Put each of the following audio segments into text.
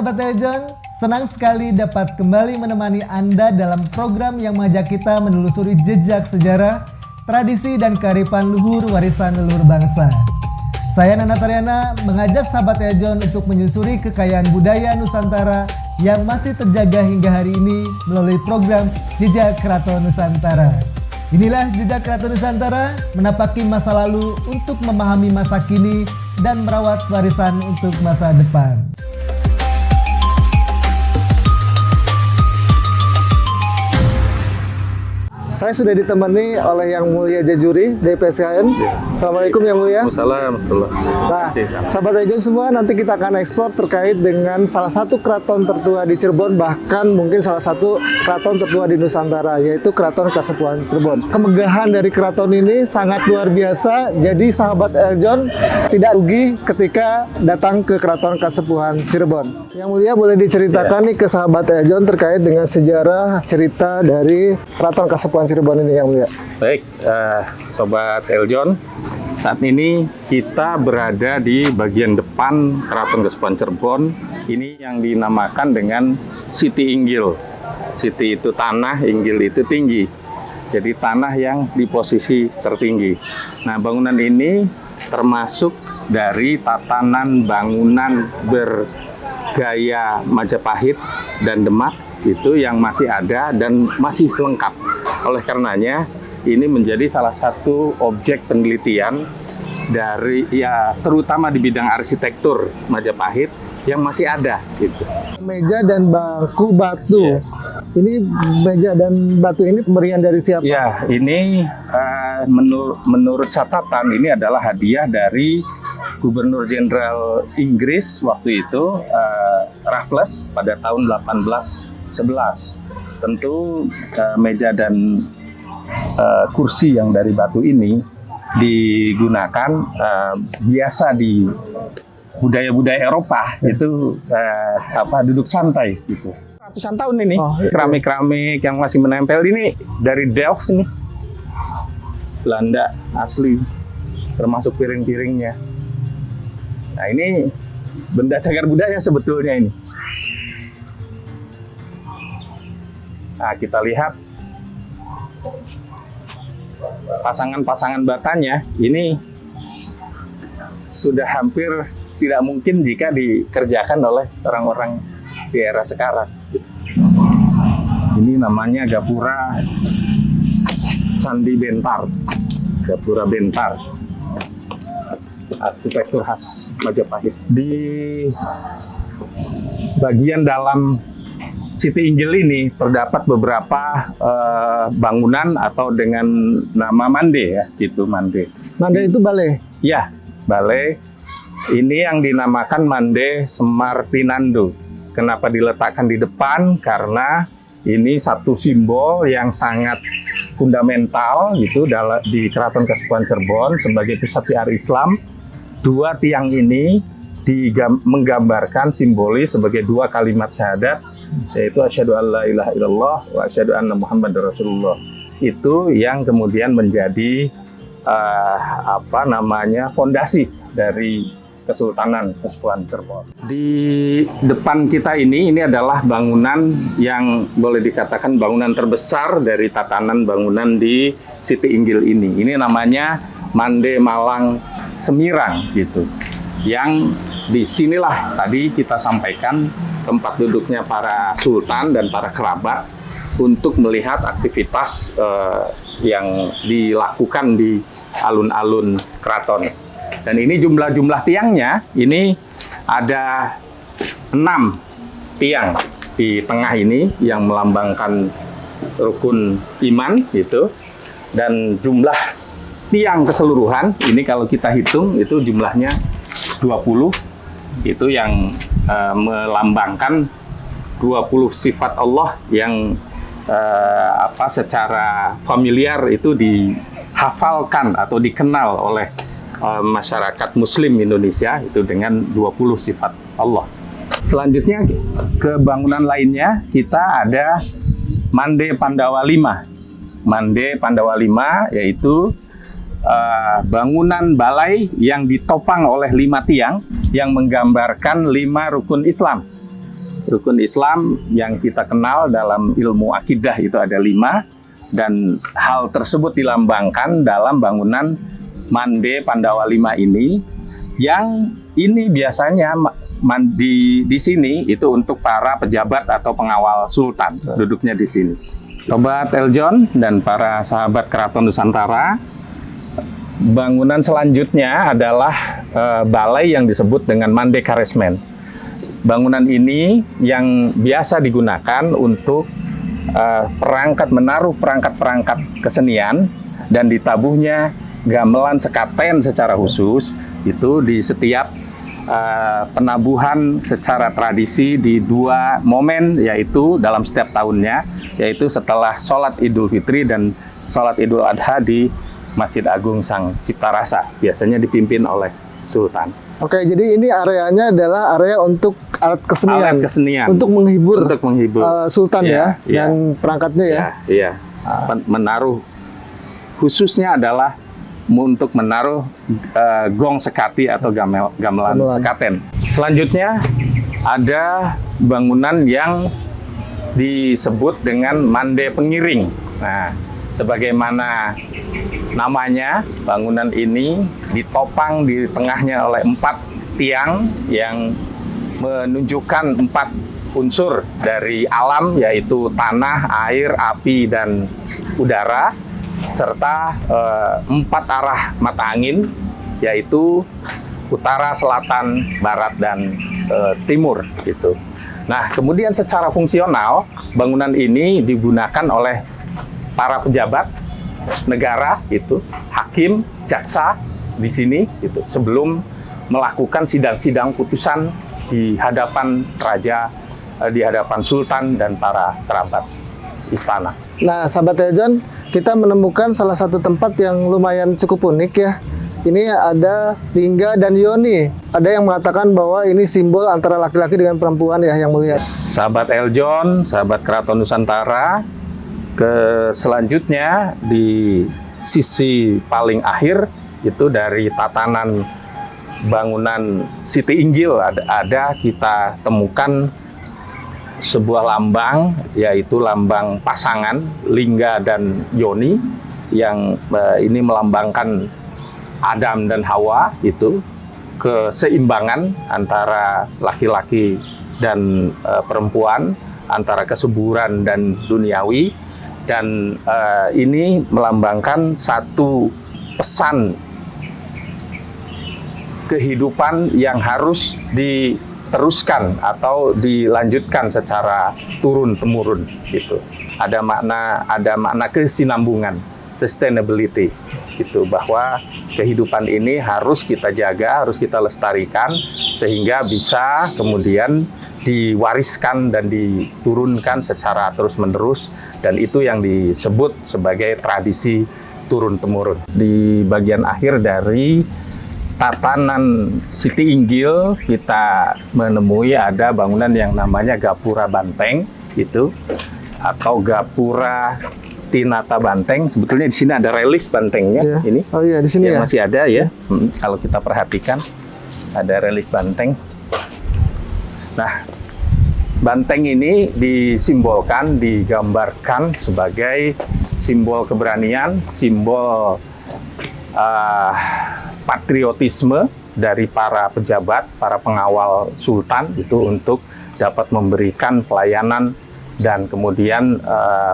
Sobat Eljon, senang sekali dapat kembali menemani Anda dalam program yang mengajak kita menelusuri jejak sejarah, tradisi dan kearifan luhur warisan leluhur bangsa. Saya Nana Tariana mengajak sahabat Eljon untuk menyusuri kekayaan budaya Nusantara yang masih terjaga hingga hari ini melalui program Jejak Keraton Nusantara. Inilah Jejak Keraton Nusantara, menapaki masa lalu untuk memahami masa kini dan merawat warisan untuk masa depan. Saya sudah ditemani oleh Yang Mulia Jajuri dari PSKN. Assalamualaikum Yang Mulia. Waalaikumsalam. Nah, sahabat Eljon semua, nanti kita akan eksplor terkait dengan salah satu keraton tertua di Cirebon, bahkan mungkin salah satu keraton tertua di Nusantara, yaitu Keraton Kasepuhan Cirebon. Kemegahan dari keraton ini sangat luar biasa, jadi sahabat Eljon tidak rugi ketika datang ke Keraton Kasepuhan Cirebon. Yang Mulia, boleh diceritakan nih ke sahabat Eljon terkait dengan sejarah cerita dari Keraton Kasepuhan Cirebon ini, Yang Mulia. Baik, Sobat Eljon, saat ini kita berada di bagian depan Keraton Kasepuhan Cirebon. Ini yang dinamakan dengan Siti Inggil. Siti itu tanah, Inggil itu tinggi. Jadi tanah yang di posisi tertinggi. Nah, bangunan ini termasuk dari tatanan bangunan bergaya Majapahit dan Demak itu yang masih ada dan masih lengkap. Oleh karenanya, ini menjadi salah satu objek penelitian dari terutama di bidang arsitektur Majapahit yang masih ada gitu. Meja dan bangku batu. Ini meja dan batu ini pemberian dari siapa? Ya, ini menurut catatan ini adalah hadiah dari Gubernur Jenderal Inggris waktu itu, Raffles, pada tahun 1811. Tentu meja dan kursi yang dari batu ini digunakan biasa di budaya-budaya Eropa, itu duduk santai gitu. Ratusan tahun ini, keramik-keramik yang masih menempel ini dari Delft ini, Belanda asli, termasuk piring-piringnya. Nah, ini benda cagar budaya sebetulnya ini. Nah, kita lihat pasangan-pasangan batanya ini sudah hampir tidak mungkin jika dikerjakan oleh orang-orang di era sekarang. Ini namanya Gapura Candi Bentar. Gapura Bentar. Arsitektur khas Majapahit. Di bagian dalam Siti Inggil ini terdapat beberapa bangunan atau dengan nama mande ya, itu mande. Mande itu balai? Ya, balai. Ini yang dinamakan Mande Semar Pinando. Kenapa diletakkan di depan? Karena ini satu simbol yang sangat fundamental gitu di Keraton Kasepuhan Cirebon sebagai pusat syiar Islam. Dua tiang ini menggambarkan simbolis sebagai dua kalimat syahadat, yaitu asyhadu alla ilaha illallah wa asyhadu anna muhammadar rasulullah. Itu yang kemudian menjadi fondasi dari Kesultanan Kasepuhan Cirebon. Di depan kita ini adalah bangunan yang boleh dikatakan bangunan terbesar dari tatanan bangunan di Siti Inggil ini. Ini namanya Mande Malang Semirang gitu. Yang disinilah tadi kita sampaikan tempat duduknya para sultan dan para kerabat untuk melihat aktivitas yang dilakukan di alun-alun keraton. Dan ini jumlah tiangnya, ini ada 6 tiang di tengah ini yang melambangkan rukun iman gitu. Dan jumlah tiang keseluruhan ini kalau kita hitung itu jumlahnya 20. Itu yang melambangkan 20 sifat Allah yang secara familiar itu dihafalkan atau dikenal oleh masyarakat Muslim Indonesia itu dengan 20 sifat Allah. Selanjutnya ke bangunan lainnya kita ada Mande Pandawa 5. Mande Pandawa 5 yaitu bangunan balai yang ditopang oleh 5 tiang yang menggambarkan 5 rukun Islam. Rukun Islam yang kita kenal dalam ilmu akidah itu ada 5, dan hal tersebut dilambangkan dalam bangunan Mande Pandawa 5 ini, yang ini biasanya di sini itu untuk para pejabat atau pengawal sultan duduknya di sini. Sobat Eljon dan para sahabat Keraton Nusantara, bangunan selanjutnya adalah balai yang disebut dengan Mande Karesmen. Bangunan ini yang biasa digunakan untuk menaruh perangkat-perangkat kesenian dan ditabuhnya gamelan sekaten secara khusus itu di setiap penabuhan secara tradisi di 2 momen, yaitu dalam setiap tahunnya, yaitu setelah sholat Idul Fitri dan sholat Idul Adha di Masjid Agung Sang Cipta Rasa, biasanya dipimpin oleh Sultan. Oke, jadi ini areanya adalah area untuk alat kesenian. Alat kesenian. Untuk menghibur, Sultan ya, dan perangkatnya ya. Iya. Menaruh khususnya adalah untuk menaruh gong sekati atau gamelan sekaten. Selanjutnya ada bangunan yang disebut dengan Mande Pengiring. Nah, sebagaimana namanya, bangunan ini ditopang di tengahnya oleh 4 tiang yang menunjukkan 4 unsur dari alam, yaitu tanah, air, api, dan udara, serta 4 arah mata angin, yaitu utara, selatan, barat, dan timur gitu. Nah, kemudian secara fungsional bangunan ini digunakan oleh para pejabat negara itu, hakim, jaksa di sini gitu, sebelum melakukan sidang-sidang putusan di hadapan raja, di hadapan sultan dan para kerabat istana. Nah, sahabat Eljon, kita menemukan salah satu tempat yang lumayan cukup unik ya. Ini ada Lingga dan Yoni. Ada yang mengatakan bahwa ini simbol antara laki-laki dengan perempuan ya, yang mulia. Sahabat Eljon, sahabat Keraton Nusantara, selanjutnya di sisi paling akhir itu dari tatanan bangunan Siti Inggil ada kita temukan sebuah lambang, yaitu lambang pasangan Lingga dan Yoni, yang ini melambangkan Adam dan Hawa, itu keseimbangan antara laki-laki dan perempuan, antara kesuburan dan duniawi, dan ini melambangkan satu pesan kehidupan yang harus diteruskan atau dilanjutkan secara turun-temurun gitu. Ada makna kesinambungan, sustainability gitu, bahwa kehidupan ini harus kita jaga, harus kita lestarikan sehingga bisa kemudian diwariskan dan diturunkan secara terus-menerus, dan itu yang disebut sebagai tradisi turun-temurun. Di bagian akhir dari tatanan Siti Inggil kita menemui ada bangunan yang namanya Gapura Banteng itu, atau Gapura Tinata Banteng. Sebetulnya di sini ada relief bantengnya ya. Ini. Oh iya, di sini ya. Masih ada ya. Kalau kita perhatikan ada relief banteng. Nah, banteng ini disimbolkan, digambarkan sebagai simbol keberanian, simbol patriotisme dari para pejabat, para pengawal sultan itu untuk dapat memberikan pelayanan dan kemudian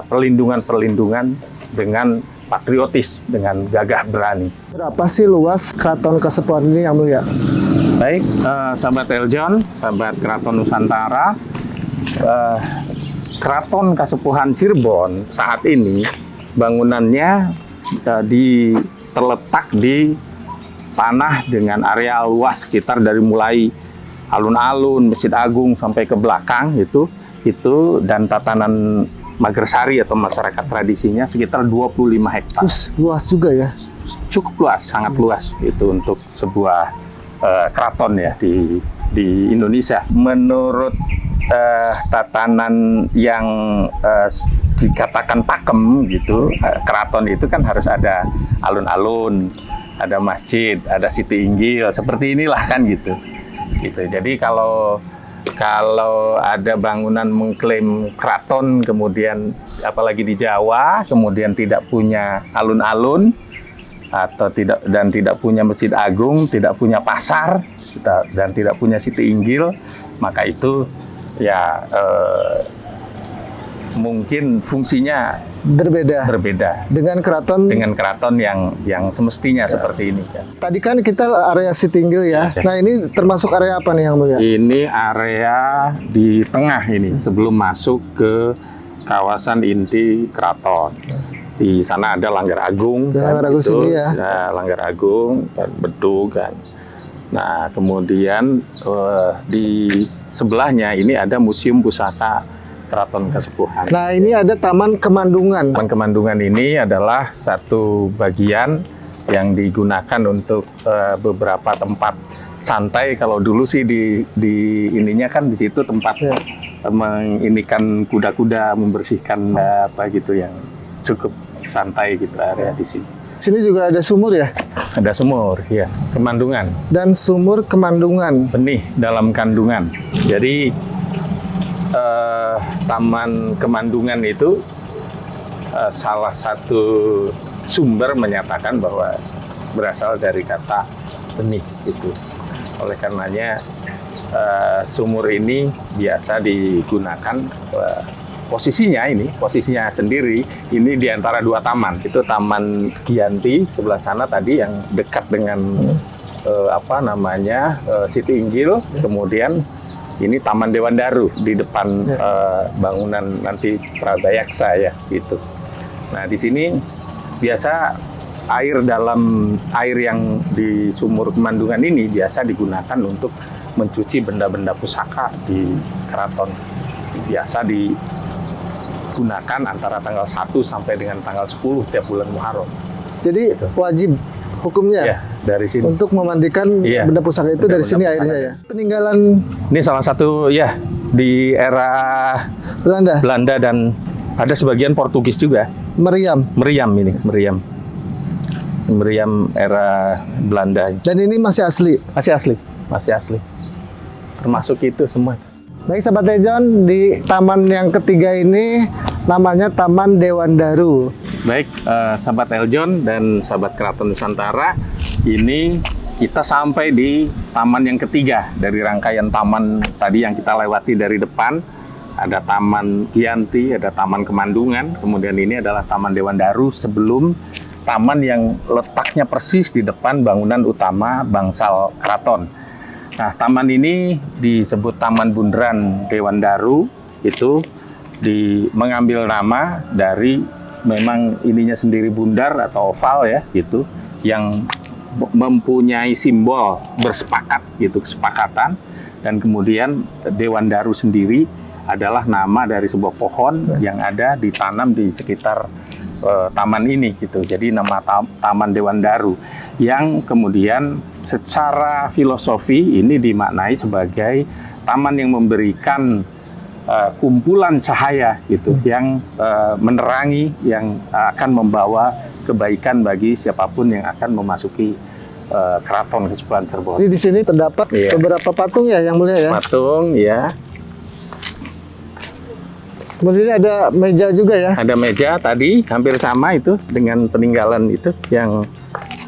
perlindungan-perlindungan dengan patriotis, dengan gagah berani. Berapa sih luas Keraton Kasepuhan ini yang mulia? Baik, sahabat Eljon, sahabat Keraton Nusantara, Keraton Kasepuhan Cirebon saat ini bangunannya terletak di tanah dengan area luas sekitar dari mulai alun-alun, Masjid Agung sampai ke belakang itu, dan tatanan Magersari atau masyarakat tradisinya sekitar 25 hektar. Luas juga ya? Cukup luas, sangat luas itu untuk sebuah keraton ya di Indonesia. Menurut tatanan yang dikatakan pakem gitu, keraton itu kan harus ada alun-alun, ada masjid, ada Siti Inggil, seperti inilah kan gitu. Jadi kalau Kalau ada bangunan mengklaim keraton, kemudian apalagi di Jawa, kemudian tidak punya alun-alun atau tidak punya masjid agung, tidak punya pasar, dan tidak punya Siti Inggil, maka itu ya mungkin fungsinya berbeda dengan keraton yang semestinya seperti ini. Tadi kan kita area Siti Inggil ya. Nah ini termasuk area apa nih yang mulia? Ini area di tengah ini sebelum masuk ke kawasan inti keraton. Di sana ada Langgar Agung, Langgar Agung sini ya. Nah, Langgar Agung dan Bedug kan. Nah kemudian di sebelahnya ini ada Museum Pusaka Keraton Kasepuhan. Nah ini ada Taman Kemandungan. Taman Kemandungan ini adalah satu bagian yang digunakan untuk beberapa tempat santai. Kalau dulu sih di ininya kan di situ tempat menginikan kuda-kuda, membersihkan apa gitu yang cukup santai gitu area di sini. Sini juga ada sumur ya? Ada sumur, ya. Kemandungan. Dan sumur Kemandungan. Benih dalam kandungan. Jadi Taman Kemandungan itu salah satu sumber menyatakan bahwa berasal dari kata benih gitu. Oleh karenanya sumur ini biasa digunakan posisinya sendiri ini di antara dua taman. Itu Taman Giyanti sebelah sana tadi yang dekat dengan Siti Inggil, kemudian ini Taman Dewan Daru di depan bangunan nanti Pragayaksa ya gitu. Nah di sini biasa air yang di sumur Kemandungan ini biasa digunakan untuk mencuci benda-benda pusaka di keraton. Biasa digunakan antara tanggal 1 sampai dengan tanggal 10 tiap bulan Muharram. Jadi wajib hukumnya ya, dari sini untuk memandikan benda pusaka itu dari sini airnya ya. Peninggalan ini salah satu ya di era Belanda dan ada sebagian Portugis juga. Meriam era Belanda. Dan ini masih asli. Masih asli. Termasuk itu semua. Baik sahabat Tejon, di taman yang ketiga ini namanya Taman Dewan Daru. Baik, sahabat Eljon dan sahabat Keraton Nusantara, ini kita sampai di taman yang ketiga dari rangkaian taman tadi yang kita lewati dari depan. Ada Taman Giyanti, ada Taman Kemandungan, kemudian ini adalah Taman Dewan Daru sebelum taman yang letaknya persis di depan bangunan utama bangsal keraton. Nah, taman ini disebut Taman Bundaran Dewan Daru, itu mengambil nama dari memang ininya sendiri bundar atau oval ya gitu, yang mempunyai simbol bersepakat gitu, kesepakatan, dan kemudian Dewan Daru sendiri adalah nama dari sebuah pohon yang ada ditanam di sekitar taman ini gitu. Jadi nama Taman Dewan Daru yang kemudian secara filosofi ini dimaknai sebagai taman yang memberikan kumpulan cahaya gitu yang menerangi, yang akan membawa kebaikan bagi siapapun yang akan memasuki Keraton Kasepuhan Cirebon. Jadi di sini terdapat beberapa patung ya yang mulia ya. Patung ya. Kemudian ada meja juga ya. Ada meja tadi hampir sama itu dengan peninggalan itu yang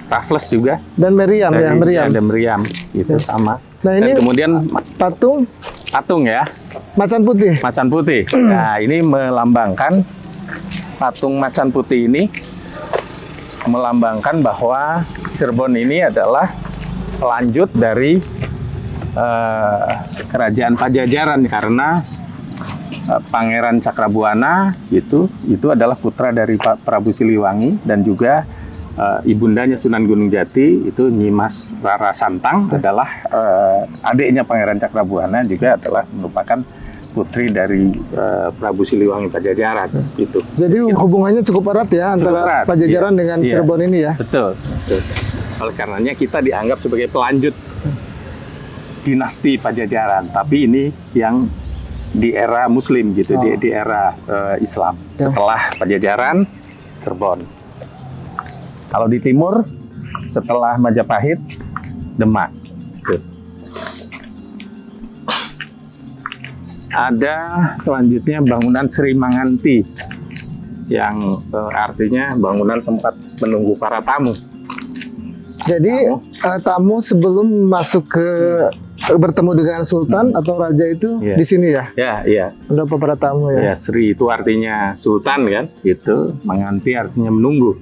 raffles juga. Dan meriam ya, meriam. Ada meriam itu sama. Nah ini dan kemudian patung ya. Macan putih. Macan putih. Nah ini melambangkan patung macan putih ini melambangkan bahwa Cirebon ini adalah pelanjut dari kerajaan Pajajaran karena Pangeran Cakrabuana itu adalah putra dari Prabu Siliwangi dan juga ibundanya Sunan Gunung Jati itu Nyi Mas Rara Santang adalah adiknya Pangeran Cakrabuana, juga adalah merupakan putri dari Prabu Siliwangi Pajajaran gitu. Jadi hubungannya cukup erat ya antara Pajajaran dengan Cirebon ini ya. Betul. Oleh karenanya kita dianggap sebagai pelanjut dinasti Pajajaran, tapi ini yang di era Muslim gitu, di era Islam. Setelah Pajajaran, Cirebon. Kalau di timur, setelah Majapahit, Demak. Gitu. ada selanjutnya bangunan Sri Manganti yang artinya bangunan tempat menunggu para tamu. Jadi tamu sebelum masuk ke bertemu dengan sultan atau raja itu Iya. di sini ya. Ya, iya. Ada para tamu ya. Ya, Sri itu artinya sultan kan, gitu. Manganti artinya menunggu.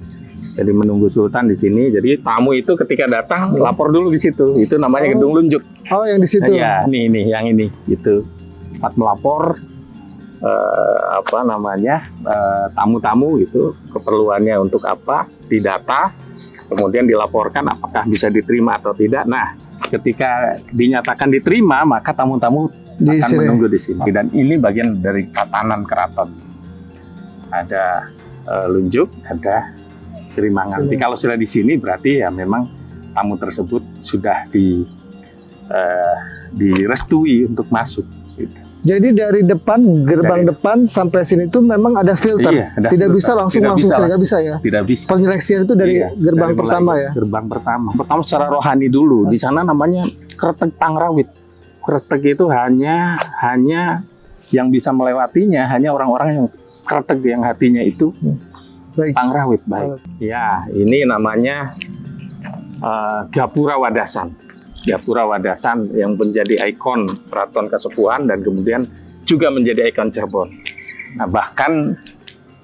Jadi menunggu sultan di sini. Jadi tamu itu ketika datang lapor dulu di situ. Itu namanya gedung lunjuk. Oh, yang di situ. Ya, ini yang ini gitu. Tempat melapor tamu-tamu gitu, keperluannya untuk apa, didata, kemudian dilaporkan apakah bisa diterima atau tidak. Nah, ketika dinyatakan diterima, maka tamu-tamu Di akan sini. menunggu di sini. Dan ini bagian dari tatanan keraton. Ada lunjuk, ada Sri Manganti. Sini. Kalau sudah di sini berarti ya memang tamu tersebut sudah direstui untuk masuk. Gitu. Jadi dari gerbang depan sampai sini tuh memang ada filter. Iya, ada Tidak filter. bisa langsung Tidak bisa nggak bisa ya. Tidak bisa. Penyeleksian itu dari Iya, gerbang dari mulai pertama ya. Gerbang pertama. Pertama secara rohani dulu. Di sana namanya Kretek Pangrawit. Kretek itu hanya yang bisa melewatinya hanya orang-orang yang kretek yang hatinya itu Baik. Pangrawit. Baik. Ya, ini namanya Gapura Wadasan. Gapura Wadasan yang menjadi ikon Keraton Kasepuhan dan kemudian juga menjadi ikon Cirebon. Nah, bahkan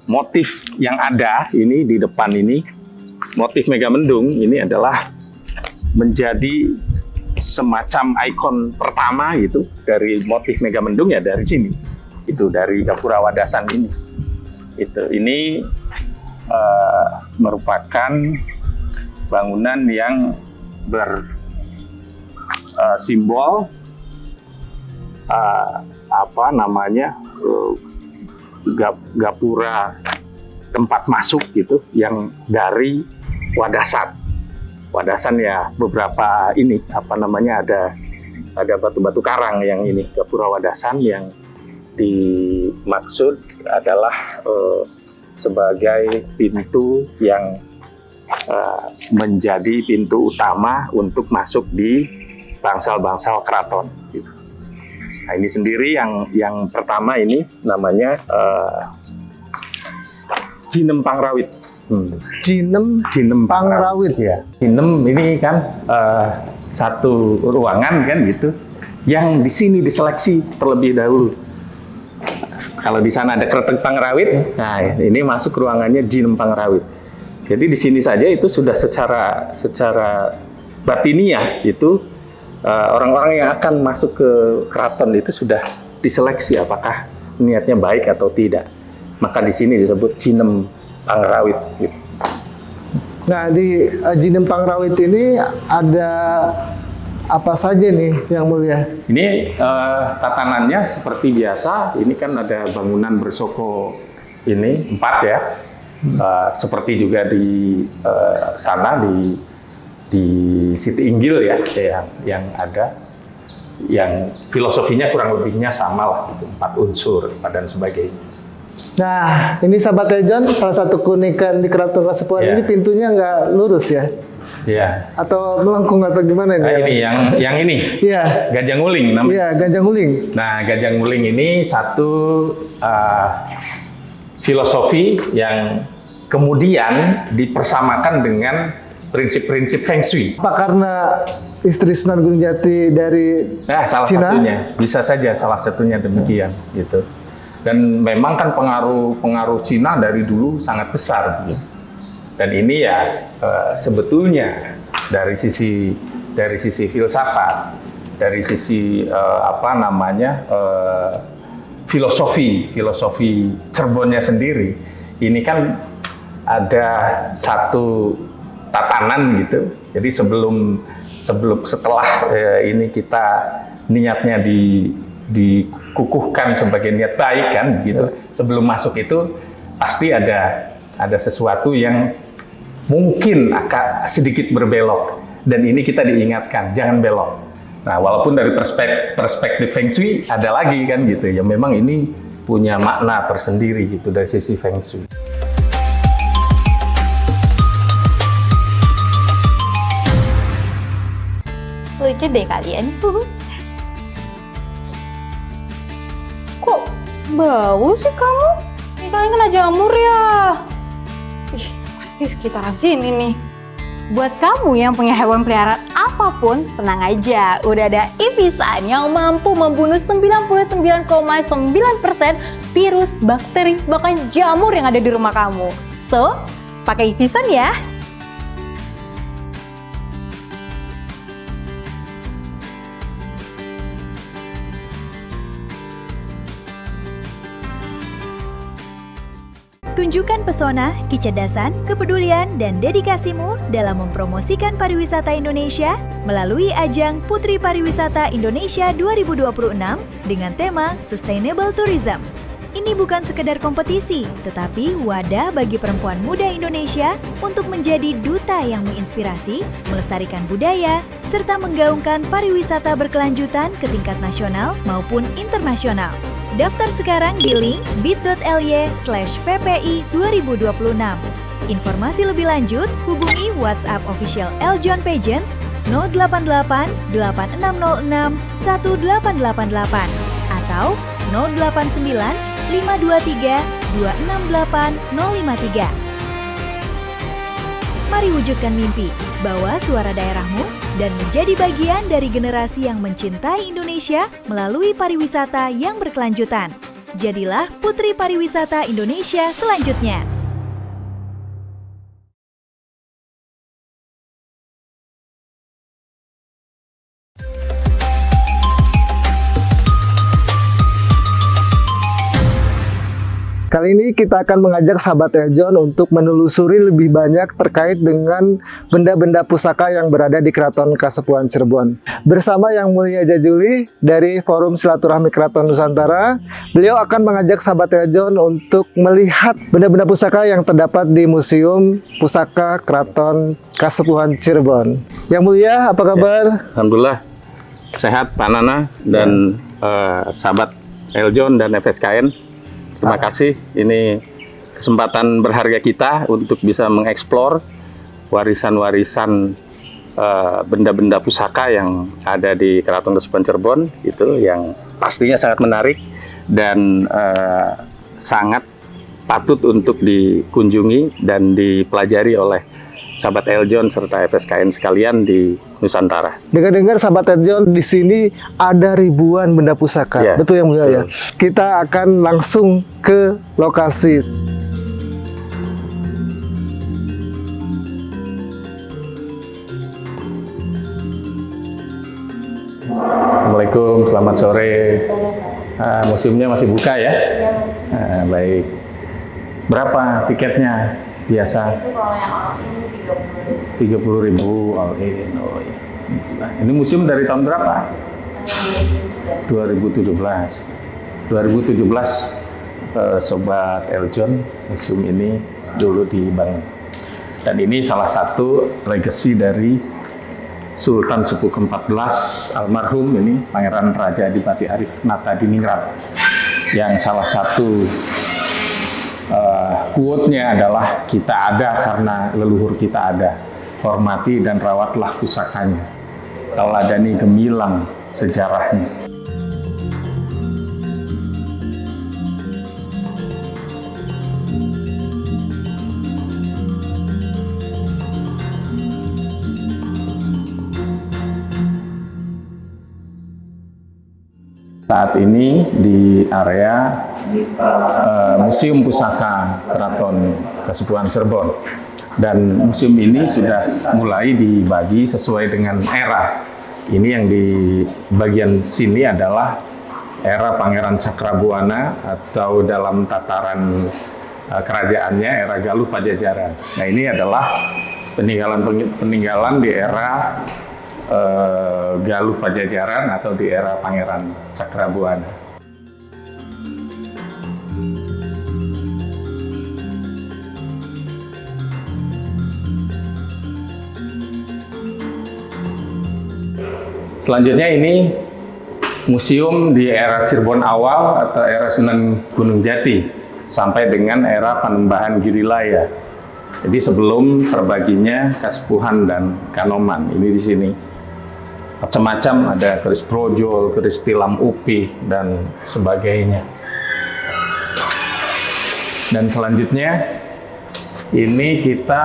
motif yang ada ini di depan ini, motif Megamendung ini adalah menjadi semacam ikon pertama gitu dari motif Megamendung ya dari sini. Itu dari Gapura Wadasan ini. Ini merupakan bangunan yang simbol gapura tempat masuk gitu yang dari Wadasan. Wadasan ya beberapa ini ada batu-batu karang yang ini Gapura Wadasan yang dimaksud adalah sebagai pintu yang menjadi pintu utama untuk masuk di bangsal-bangsal keraton. Gitu. Nah ini sendiri yang pertama ini namanya Jinem Pangrawit. Jinem Pangrawit. Ya. Jinem ini kan satu ruangan kan gitu, yang di sini diseleksi terlebih dahulu. Kalau di sana ada Kretek Pangrawit, nah ini masuk ruangannya Jinem Pangrawit. Jadi di sini saja itu sudah secara batiniah itu orang-orang yang akan masuk ke keraton itu sudah diseleksi apakah niatnya baik atau tidak. Maka di sini disebut Jinem Pangrawit. Gitu. Nah di Jinem Pangrawit ini ada apa saja nih yang mulia? Ini tatanannya seperti biasa. Ini kan ada bangunan bersoko ini 4 ya. Seperti juga di sana di Siti Inggil ya yang ada, yang filosofinya kurang lebihnya sama lah, gitu, 4 unsur dan sebagainya. Nah ini sahabat Tejon, salah satu keunikan di Keraton Kasepuhan ini pintunya nggak lurus ya? Ya. Atau melengkung atau gimana ini? Nah, ini yang ini. Iya. Gajah Nguling namanya. Iya, Gajah Nguling. Nah, Gajah Nguling ini satu filosofi yang kemudian dipersamakan dengan prinsip-prinsip Feng Shui. Apa karena istri Sunan Gunung Jati dari Salah Cina? satunya, bisa saja salah satunya demikian gitu. Dan memang kan pengaruh Cina dari dulu sangat besar. Gitu. Dan ini ya sebetulnya dari sisi filsafat, dari sisi filosofi Cirebonnya sendiri, ini kan ada satu tatanan gitu. Jadi setelah ini kita niatnya dikukuhkan sebagai niat baik kan gitu. Sebelum masuk itu pasti ada sesuatu yang mungkin akan sedikit berbelok, dan ini kita diingatkan jangan belok. Nah, walaupun dari perspektif Feng Shui ada lagi kan gitu ya, memang ini punya makna tersendiri gitu dari sisi Feng Shui. Lucu deh kalian. Bau sih kamu? Ini kalian kena jamur ya? Ih, pasti sekitaran sini nih. Buat kamu yang punya hewan peliharaan apapun, tenang aja. Udah ada Ivisan yang mampu membunuh 99,9% virus, bakteri, bahkan jamur yang ada di rumah kamu. So, pakai Ivisan ya. Tunjukkan pesona, kecerdasan, kepedulian, dan dedikasimu dalam mempromosikan pariwisata Indonesia melalui ajang Putri Pariwisata Indonesia 2026 dengan tema Sustainable Tourism. Ini bukan sekedar kompetisi, tetapi wadah bagi perempuan muda Indonesia untuk menjadi duta yang menginspirasi, melestarikan budaya, serta menggaungkan pariwisata berkelanjutan ke tingkat nasional maupun internasional. Daftar sekarang di link bit.ly/ppi 2026. Informasi lebih lanjut hubungi WhatsApp official Eljon Pageants 088 8606 1888 atau 089 523 268 053. Mari wujudkan mimpi, bawa suara daerahmu, dan menjadi bagian dari generasi yang mencintai Indonesia melalui pariwisata yang berkelanjutan. Jadilah Putri Pariwisata Indonesia selanjutnya. Kali ini kita akan mengajak sahabat Eljon untuk menelusuri lebih banyak terkait dengan benda-benda pusaka yang berada di Keraton Kasepuhan Cirebon. Bersama Yang Mulia Jajuli dari Forum Silaturahmi Keraton Nusantara, beliau akan mengajak sahabat Eljon untuk melihat benda-benda pusaka yang terdapat di Museum Pusaka Keraton Kasepuhan Cirebon. Yang Mulia, apa kabar? Alhamdulillah sehat Pak Nana dan sahabat Eljon dan FSKN. Terima kasih, ini kesempatan berharga kita untuk bisa mengeksplor warisan-warisan benda-benda pusaka yang ada di Keraton Kasepuhan Cirebon, itu yang pastinya sangat menarik dan sangat patut untuk dikunjungi dan dipelajari oleh sahabat Eljon serta FSKN sekalian di Nusantara. Dengar-dengar sahabat Eljon di sini ada ribuan benda pusaka. Ya, betul Yang Mulia ya. Kita akan langsung ke lokasi. Assalamualaikum, selamat sore. Museumnya masih buka ya? Baik. Berapa tiketnya biasa? Kalau yang all in 30.000 all in. Oh, iya. Nah, ini museum dari tahun berapa? 2017. Sobat Eljon, museum ini dulu dibangun. Dan ini salah satu legacy dari Sultan Sepuh ke-14 almarhum ini Pangeran Raja Adipati Arif Nata Diningrat, yang salah satu quote-nya adalah kita ada karena leluhur kita ada, hormati dan rawatlah pusakanya, teladani gemilang sejarahnya. Saat ini di area Museum Pusaka Keraton Kasepuhan Cirebon, dan museum ini sudah mulai dibagi sesuai dengan era. Ini yang di bagian sini adalah era Pangeran Cakrabuana atau dalam tataran kerajaannya era Galuh Pajajaran. Nah, ini adalah peninggalan di era Galuh Pajajaran atau di era Pangeran Cakrabuana. Selanjutnya ini museum di era Cirebon awal atau era Sunan Gunung Jati sampai dengan era Panembahan Girilaya. Jadi sebelum terbaginya Kasepuhan dan Kanoman, ini di sini. Macam-macam, ada keris brojol, keris tilam upih, dan sebagainya. Dan selanjutnya ini kita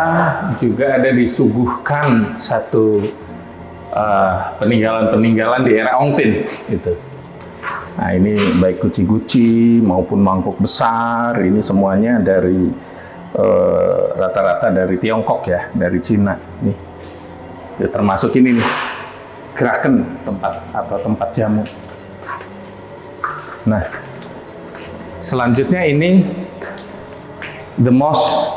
juga ada disuguhkan satu peninggalan-peninggalan di era Ong Tin gitu. Nah, ini baik guci-guci maupun mangkuk besar, ini semuanya dari rata-rata dari Tiongkok ya, dari Cina. Nih, ya, termasuk ini nih, Kraken tempat jamu. Nah, selanjutnya ini the most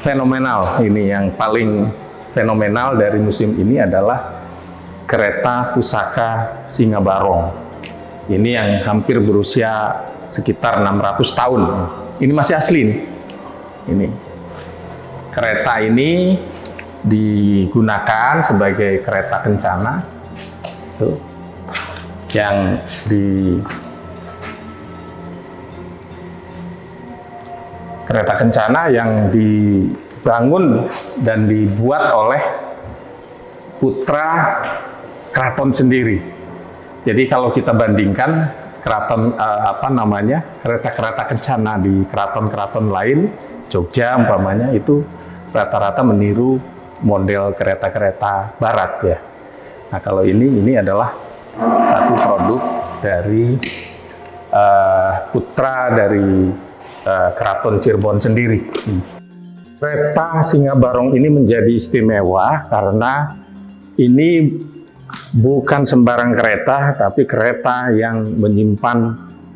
fenomenal, ini yang paling fenomenal dari museum ini adalah kereta pusaka Singa Barong. Ini yang hampir berusia sekitar 600 tahun. Ini masih asli nih. Ini kereta ini digunakan sebagai kereta kencana, tuh, yang kereta kencana yang dibangun dan dibuat oleh putra keraton sendiri. Jadi kalau kita bandingkan keraton kereta-kereta kencana di keraton-keraton lain, Jogja umpamanya, itu rata-rata meniru model kereta-kereta barat ya. Nah, kalau ini adalah satu produk dari putra dari keraton Cirebon sendiri. Kereta Singa Barong ini menjadi istimewa karena ini bukan sembarang kereta, tapi kereta yang menyimpan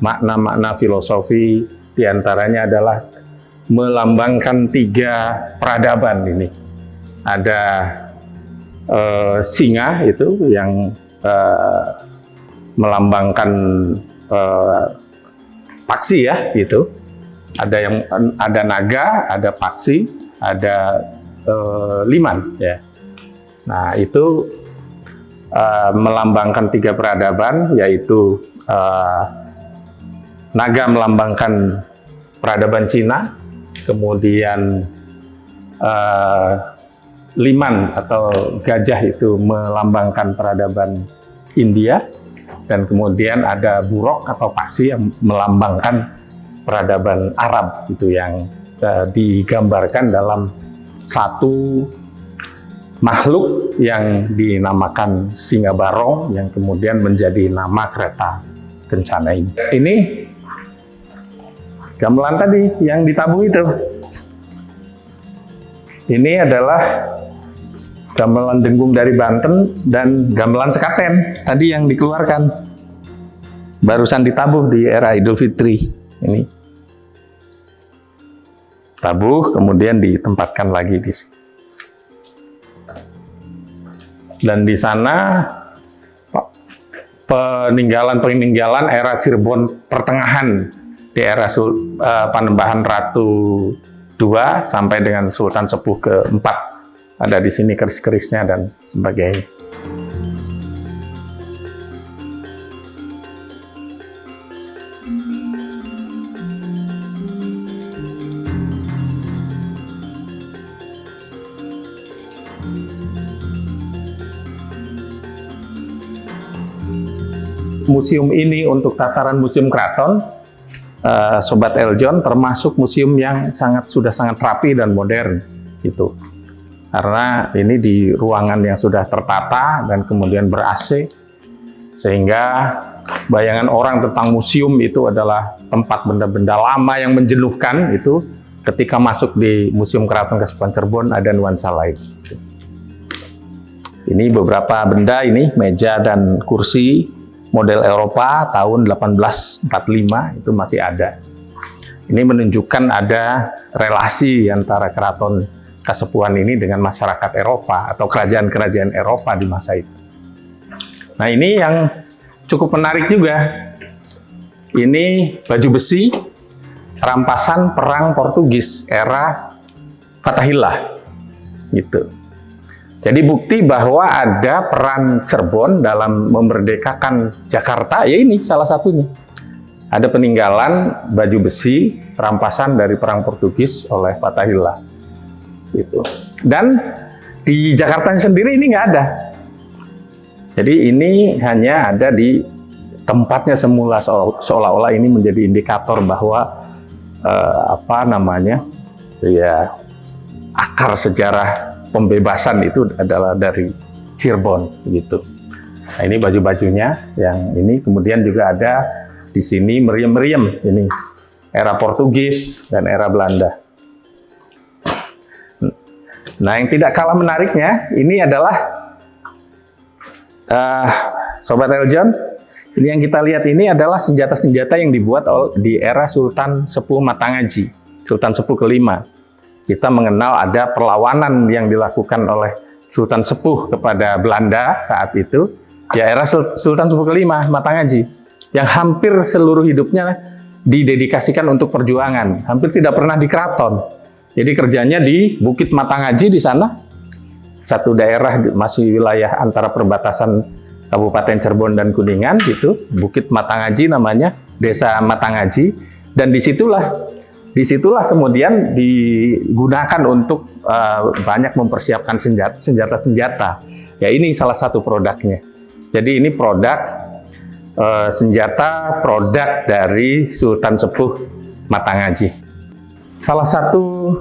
makna-makna filosofi, diantaranya adalah melambangkan 3 peradaban ini. Ada singa itu yang melambangkan paksi ya, gitu. Ada naga, ada paksi, ada liman ya. Nah, itu melambangkan 3 peradaban, yaitu naga melambangkan peradaban Cina, kemudian liman atau gajah itu melambangkan peradaban India, dan kemudian ada burok atau paksi yang melambangkan peradaban Arab, itu yang digambarkan dalam satu makhluk yang dinamakan Singa Barong, yang kemudian menjadi nama kereta kencana ini. Ini gamelan tadi yang ditabuh itu. Ini adalah gamelan Denggung dari Banten dan gamelan Sekaten tadi yang dikeluarkan. Barusan ditabuh di era Idul Fitri. Ini tabuh, kemudian ditempatkan lagi di sini. Dan di sana peninggalan era Cirebon pertengahan di era Panembahan Ratu II sampai dengan Sultan Sepuh ke-4. Ada di sini keris-kerisnya dan sebagainya. Museum ini untuk tataran museum keraton, Sobat Eljon, termasuk museum yang sudah sangat rapi dan modern gitu. Karena ini di ruangan yang sudah tertata dan kemudian ber-AC, sehingga bayangan orang tentang museum itu adalah tempat benda-benda lama yang menjenuhkan. Itu ketika masuk di Museum Keraton Kasepuhan Cirebon ada nuansa lain. Ini beberapa benda, ini meja dan kursi model Eropa tahun 1845 itu masih ada. Ini menunjukkan ada relasi antara keraton Kasepuhan ini dengan masyarakat Eropa atau kerajaan-kerajaan Eropa di masa itu. Nah, ini yang cukup menarik juga. Ini baju besi rampasan perang Portugis era Fatahillah gitu. Jadi bukti bahwa ada peran Cirebon dalam memerdekakan Jakarta, ya ini salah satunya. Ada peninggalan baju besi rampasan dari perang Portugis oleh Fatahillah. Gitu. Dan di Jakarta sendiri ini nggak ada. Jadi ini hanya ada di tempatnya semula, seolah-olah ini menjadi indikator bahwa ya akar sejarah pembebasan itu adalah dari Cirebon gitu. Nah, ini baju-bajunya yang ini, kemudian juga ada di sini meriam-meriam, ini era Portugis dan era Belanda. Nah, yang tidak kalah menariknya ini adalah Sobat Eljon, ini yang kita lihat ini adalah senjata-senjata yang dibuat di era Sultan Sepuh Matangaji, Sultan Sepuh kelima. Kita mengenal ada perlawanan yang dilakukan oleh Sultan Sepuh kepada Belanda saat itu, ya era Sultan Sepuh kelima Matangaji, yang hampir seluruh hidupnya didedikasikan untuk perjuangan, hampir tidak pernah di keraton. Jadi kerjanya di Bukit Matangaji di sana, satu daerah masih wilayah antara perbatasan Kabupaten Cirebon dan Kuningan gitu, Bukit Matangaji namanya, Desa Matangaji, dan disitulah kemudian digunakan untuk banyak mempersiapkan senjata-senjata. Ya ini salah satu produknya. Jadi ini produk senjata produk dari Sultan Sepuh Matangaji. Salah satu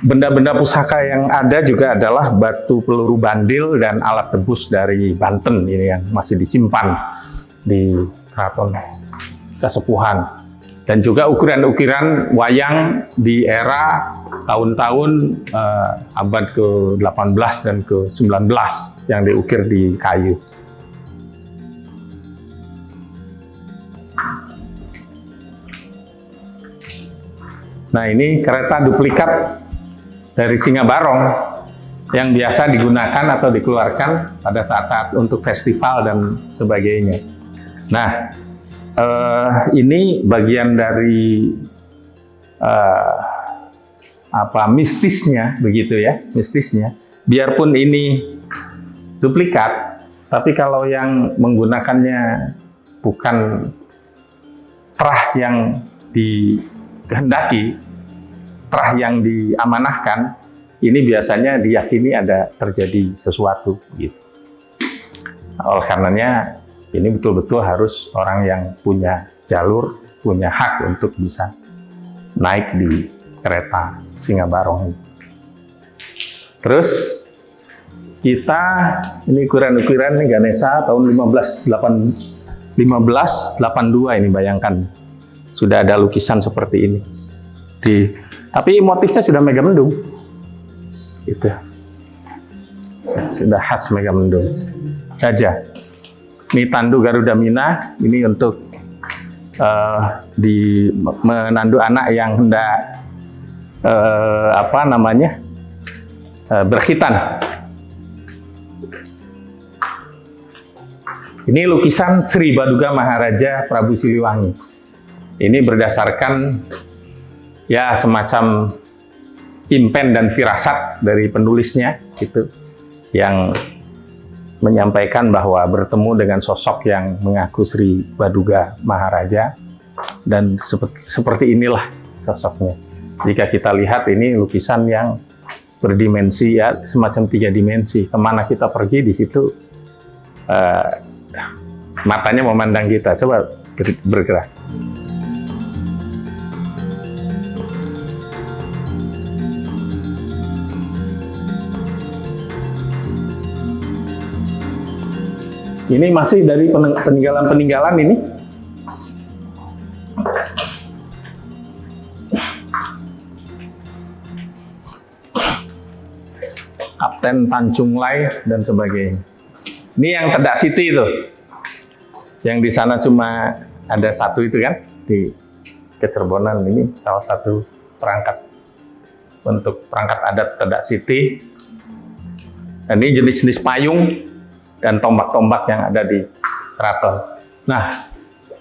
benda-benda pusaka yang ada juga adalah batu peluru bandil dan alat tebus dari Banten, ini yang masih disimpan di Keraton Kasepuhan. Dan juga ukiran-ukiran wayang di era tahun-tahun abad ke-18 dan ke-19 yang diukir di kayu. Nah, ini kereta duplikat dari Singa Barong yang biasa digunakan atau dikeluarkan pada saat-saat untuk festival dan sebagainya. Nah, ini bagian dari mistisnya, begitu ya, mistisnya. Biarpun ini duplikat, tapi kalau yang menggunakannya bukan terah yang dikehendaki, terah yang diamanahkan, ini biasanya diyakini ada terjadi sesuatu gitu. Oleh karenanya ini betul-betul harus orang yang punya jalur, punya hak untuk bisa naik di kereta Singa Barong. Terus kita ini ukuran-ukuran Ganesha tahun 1582 ini, bayangkan sudah ada lukisan seperti ini. Tapi motifnya sudah Megamendung, itu sudah khas Megamendung. Gajah, ini tandu Garuda Mina, ini untuk menandu anak yang hendak berkhitan. Ini lukisan Sri Baduga Maharaja Prabu Siliwangi. Ini berdasarkan ya semacam impen dan firasat dari penulisnya gitu, yang menyampaikan bahwa bertemu dengan sosok yang mengaku Sri Baduga Maharaja, dan seperti inilah sosoknya. Jika kita lihat ini lukisan yang berdimensi ya semacam 3 dimensi. Kemana kita pergi di situ matanya memandang kita. Coba bergerak. Ini masih dari peninggalan-peninggalan ini. Kapten Tanjung Lai dan sebagainya. Ini yang Tedak City itu. Yang di sana cuma ada satu itu kan, di Kecerbonan. Ini salah satu perangkat untuk perangkat adat Tedak City. Dan ini jenis-jenis payung dan tombak-tombak yang ada di keraton. Nah,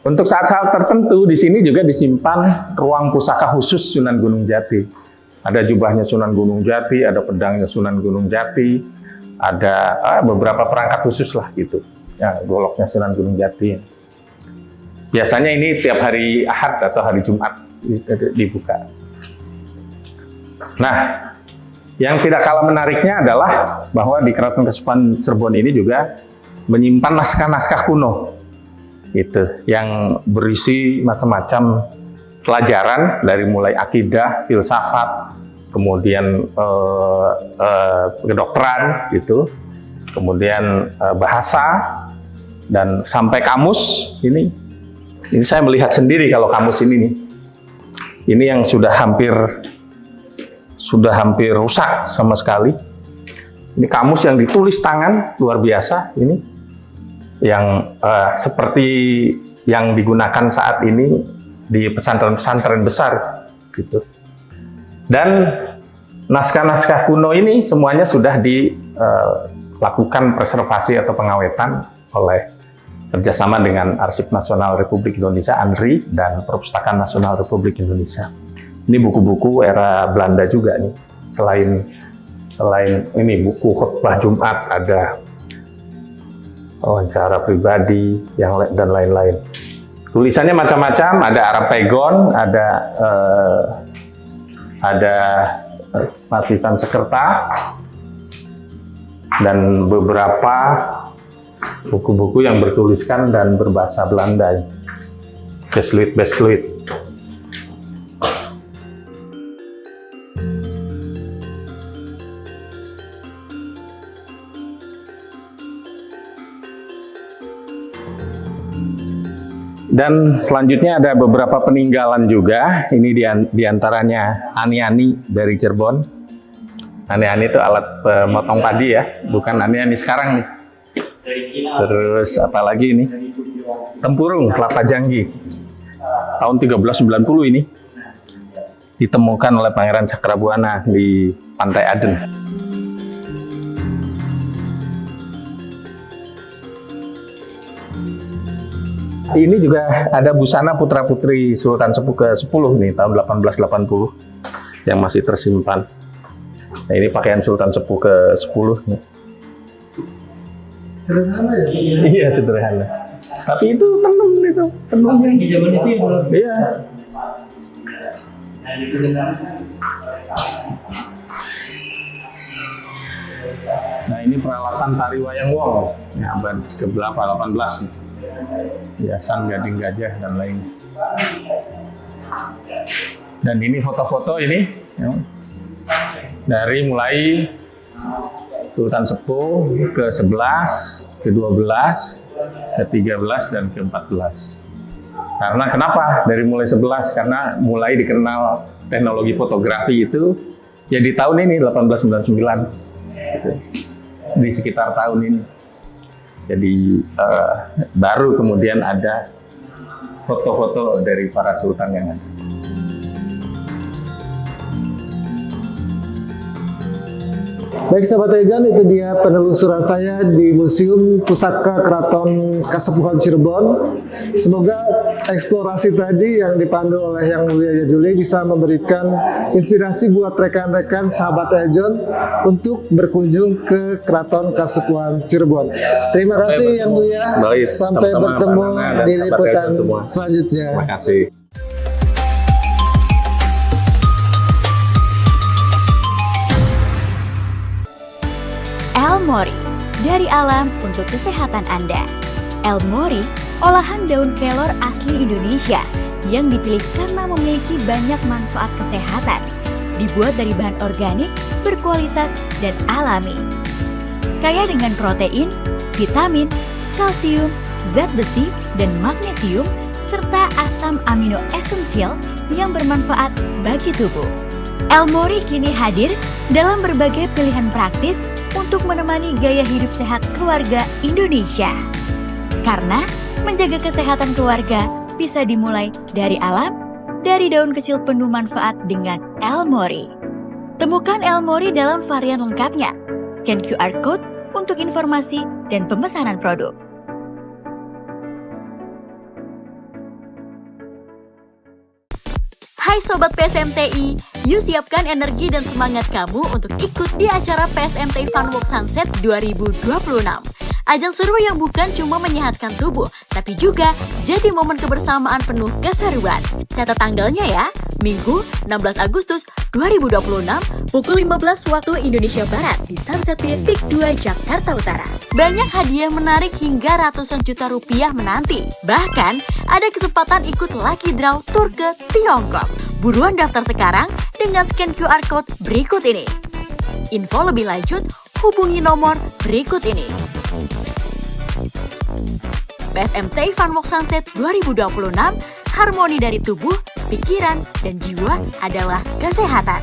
untuk saat-saat tertentu di sini juga disimpan ruang pusaka khusus Sunan Gunung Jati. Ada jubahnya Sunan Gunung Jati, ada pedangnya Sunan Gunung Jati, ada beberapa perangkat khusus lah gitu. Ya, goloknya Sunan Gunung Jati. Biasanya ini tiap hari Ahad atau hari Jumat dibuka. Nah, yang tidak kalah menariknya adalah bahwa di Keraton Kasepuhan Cirebon ini juga menyimpan naskah-naskah kuno, gitu, yang berisi macam-macam pelajaran dari mulai akidah, filsafat, kemudian kedokteran gitu, kemudian bahasa, dan sampai kamus. Ini saya melihat sendiri kalau kamus ini nih. Ini yang sudah hampir rusak sama sekali. Ini kamus yang ditulis tangan, luar biasa ini. Yang seperti yang digunakan saat ini di pesantren-pesantren besar gitu. Dan naskah-naskah kuno ini semuanya sudah dilakukan preservasi atau pengawetan oleh kerjasama dengan Arsip Nasional Republik Indonesia (ANRI) dan Perpustakaan Nasional Republik Indonesia. Ini buku-buku era Belanda juga nih. Selain ini buku khutbah Jumat, ada wawancara pribadi dan lain-lain. Tulisannya macam-macam, ada Arapegon, ada Masih Sanskerta, dan beberapa buku-buku yang bertuliskan dan berbahasa Belanda. Besluit. Dan selanjutnya ada beberapa peninggalan juga. Ini diantaranya ani-ani dari Cirebon. Ani-ani itu alat pemotong padi ya, bukan ani-ani sekarang nih. Terus apalagi ini? Tempurung kelapa janggi. Tahun 1390 ini ditemukan oleh Pangeran Cakrabuana di Pantai Aden. Ini juga ada busana putra-putri Sultan Sepuh ke-10 nih, tahun 1880 yang masih tersimpan. Nah, ini pakaian Sultan Sepuh ke-10 nih. Sederhana ya? Iya, sederhana. Tapi itu tenun Di zaman itu ya? Iya. Nah, ini peralatan tari wayang wong. Ya, abad ke-8 18 nih. Hiasan gading gajah dan lain. Dan ini foto-foto ini ya, dari mulai Sultan Sepuh ke-11, ke-12, ke-13 dan ke-14. Karena kenapa? Dari mulai 11 karena mulai dikenal teknologi fotografi itu ya di tahun ini 1899. Gitu. Di sekitar tahun ini. Jadi baru kemudian ada foto-foto dari para sultan yang ada. Baik sahabat Ejan, itu dia penelusuran saya di Museum Pusaka Keraton Kasepuhan Cirebon. Semoga eksplorasi tadi yang dipandu oleh Yang Mulia Jajuli bisa memberikan inspirasi buat rekan-rekan sahabat Ejon untuk berkunjung ke Keraton Kasepuhan Cirebon. Terima kasih Yang Mulia. Baik, Sampai sama-sama, bertemu Pak Nana dan di sahabat liputan Ejon semua. selanjutnya. Terima kasih. Elmori, dari alam untuk kesehatan Anda. Elmori, olahan daun kelor asli Indonesia yang dipilih karena memiliki banyak manfaat kesehatan. Dibuat dari bahan organik, berkualitas, dan alami. Kaya dengan protein, vitamin, kalsium, zat besi, dan magnesium, serta asam amino esensial yang bermanfaat bagi tubuh. Elmori kini hadir dalam berbagai pilihan praktis untuk menemani gaya hidup sehat keluarga Indonesia. Karena menjaga kesehatan keluarga bisa dimulai dari alam, dari daun kecil penuh manfaat dengan Elmori. Temukan Elmori dalam varian lengkapnya. Scan QR Code untuk informasi dan pemesanan produk. Hai Sobat PSMTI, yuk siapkan energi dan semangat kamu untuk ikut di acara PSMTI Funwalk Sunset 2026. Ajang seru yang bukan cuma menyehatkan tubuh, tapi juga jadi momen kebersamaan penuh keseruan. Catat tanggalnya ya, Minggu 16 Agustus 2026 pukul 15 waktu Indonesia Barat di Sunset Pier Peak 2 Jakarta Utara. Banyak hadiah menarik hingga ratusan juta rupiah menanti. Bahkan ada kesempatan ikut lucky draw tur ke Tiongkok. Buruan daftar sekarang dengan scan QR Code berikut ini. Info lebih lanjut hubungi nomor berikut ini. PSMT Funwalk Sunset 2026, harmoni dari tubuh, pikiran, dan jiwa adalah kesehatan.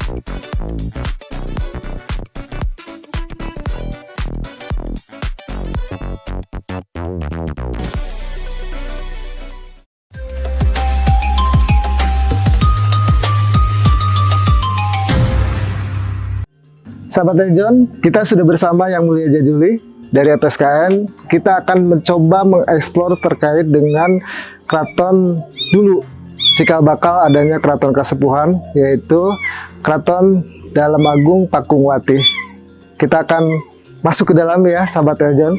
Sahabat Eljon, kita sudah bersama Yang Mulia Jajuli dari FSKN. Kita akan mencoba mengeksplor terkait dengan keraton dulu, cikal bakal adanya keraton Kasepuhan, yaitu Keraton Dalem Agung Pakungwati. Kita akan masuk ke dalam ya, sahabat Eljon.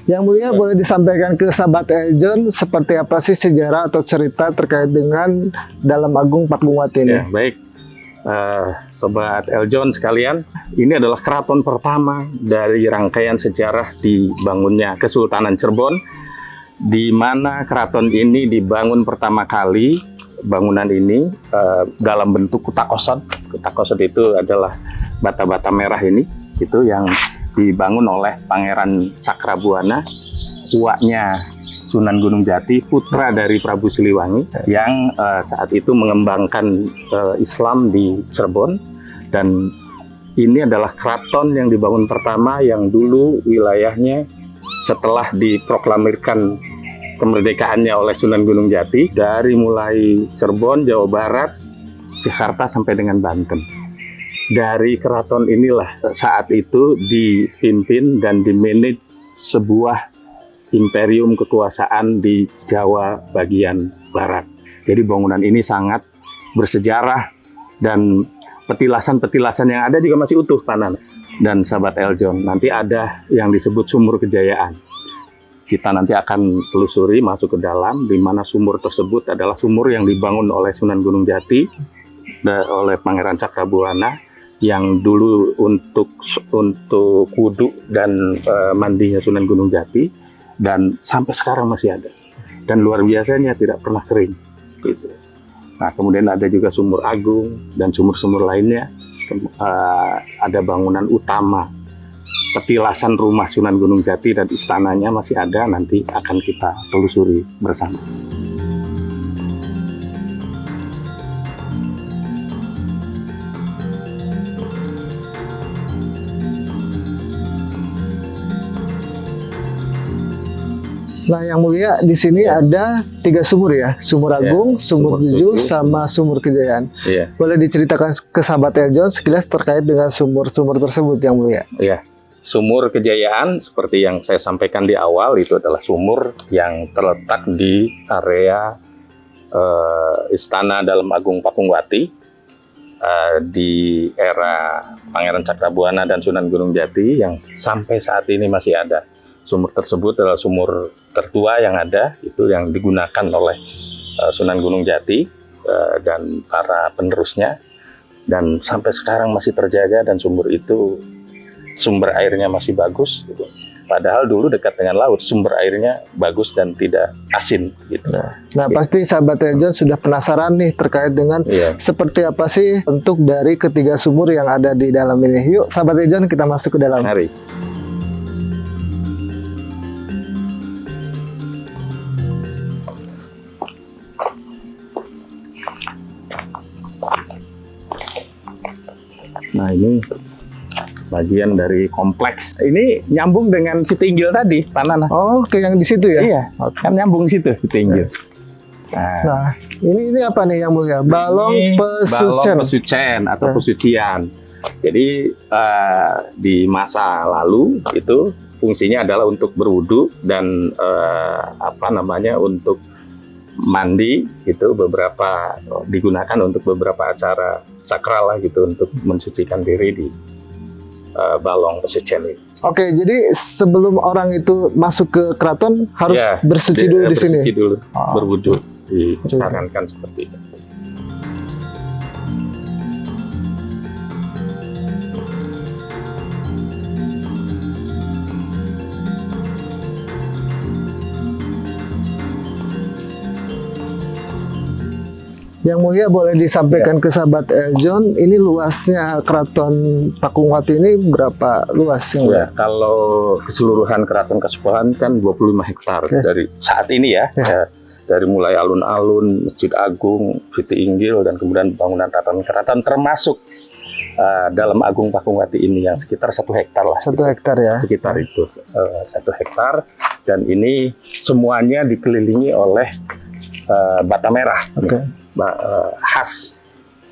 Yang Mulia, boleh disampaikan ke sahabat Eljon seperti apa sih sejarah atau cerita terkait dengan Dalem Agung Pakungwati ini? Ya, baik. Sobat Eljon sekalian, ini adalah keraton pertama dari rangkaian sejarah dibangunnya Kesultanan Cirebon, di mana keraton ini dibangun pertama kali. Bangunan ini dalam bentuk kutakosot. Kutakosot itu adalah bata-bata merah ini, itu yang dibangun oleh Pangeran Cakrabuana, uaknya Sunan Gunung Jati, putra dari Prabu Siliwangi, yang saat itu mengembangkan Islam di Cirebon. Dan ini adalah keraton yang dibangun pertama yang dulu wilayahnya setelah diproklamirkan kemerdekaannya oleh Sunan Gunung Jati, dari mulai Cirebon, Jawa Barat, Jakarta sampai dengan Banten. Dari keraton inilah saat itu dipimpin dan dimanage sebuah imperium kekuasaan di Jawa bagian barat. Jadi bangunan ini sangat bersejarah dan petilasan-petilasan yang ada juga masih utuh, Panan. Dan sahabat Eljon, nanti ada yang disebut Sumur Kejayaan. Kita nanti akan telusuri masuk ke dalam, di mana sumur tersebut adalah sumur yang dibangun oleh Sunan Gunung Jati, oleh Pangeran Cakrabuana, yang dulu untuk wudhu dan mandinya Sunan Gunung Jati, dan sampai sekarang masih ada. Dan luar biasanya tidak pernah kering. Gitu. Nah, kemudian ada juga Sumur Agung dan sumur-sumur lainnya. Ada bangunan utama, petilasan rumah Sunan Gunung Jati dan istananya masih ada, nanti akan kita telusuri bersama. Nah, Yang Mulia, di sini ada 3 sumur ya, Sumur Agung, Sumur Tujuh, sama Sumur Kejayaan. Iya. Boleh diceritakan ke sahabat Eljon sekilas terkait dengan sumur-sumur tersebut, Yang Mulia? Iya. Sumur Kejayaan, seperti yang saya sampaikan di awal, itu adalah sumur yang terletak di area Istana Dalem Agung Pakungwati di era Pangeran Cakrabuana dan Sunan Gunung Jati, yang sampai saat ini masih ada. Sumur tersebut adalah sumur tertua yang ada, itu yang digunakan oleh Sunan Gunung Jati dan para penerusnya, dan sampai sekarang masih terjaga, dan sumur itu sumber airnya masih bagus gitu. Padahal dulu dekat dengan laut, sumber airnya bagus dan tidak asin gitu. Nah, pasti sahabat Eljon sudah penasaran nih terkait dengan seperti apa sih bentuk dari ketiga sumur yang ada di dalam ini. Yuk sahabat Eljon, kita masuk ke dalam. Mari. Nah, ini bagian dari kompleks. Ini nyambung dengan Situ Inggil tadi, Pak Nana. Oh, ke yang di situ ya? Iya, kan nyambung situ, Situ Inggil. Nah, ini apa nih Yang Mulia? Balong Pesucen. Balong Pesucen atau Pesucian. Jadi di masa lalu itu fungsinya adalah untuk berwudu dan untuk mandi gitu, beberapa digunakan untuk beberapa acara sakral lah gitu, untuk mensucikan diri di balong pesucian ini. Oke, jadi sebelum orang itu masuk ke keraton harus Ya, bersuci dulu di sini. bersuci dulu, Oh. berwudu, disarankan seperti itu. Yang mulia boleh disampaikan ke sahabat John, ini luasnya keraton Pakungwati ini berapa luas yang Ya, kalau keseluruhan Keraton Kasepuhan kan 25 hektar Oke. dari saat ini ya. Ya, dari mulai alun-alun, Masjid Agung, Siti Inggil, dan kemudian bangunan tatanan keraton, termasuk dalam Agung Pakungwati ini yang sekitar 1 hektar lah. 1 hektar ya? Sekitar itu 1 hektar, dan ini semuanya dikelilingi oleh bata merah. Oke. Khas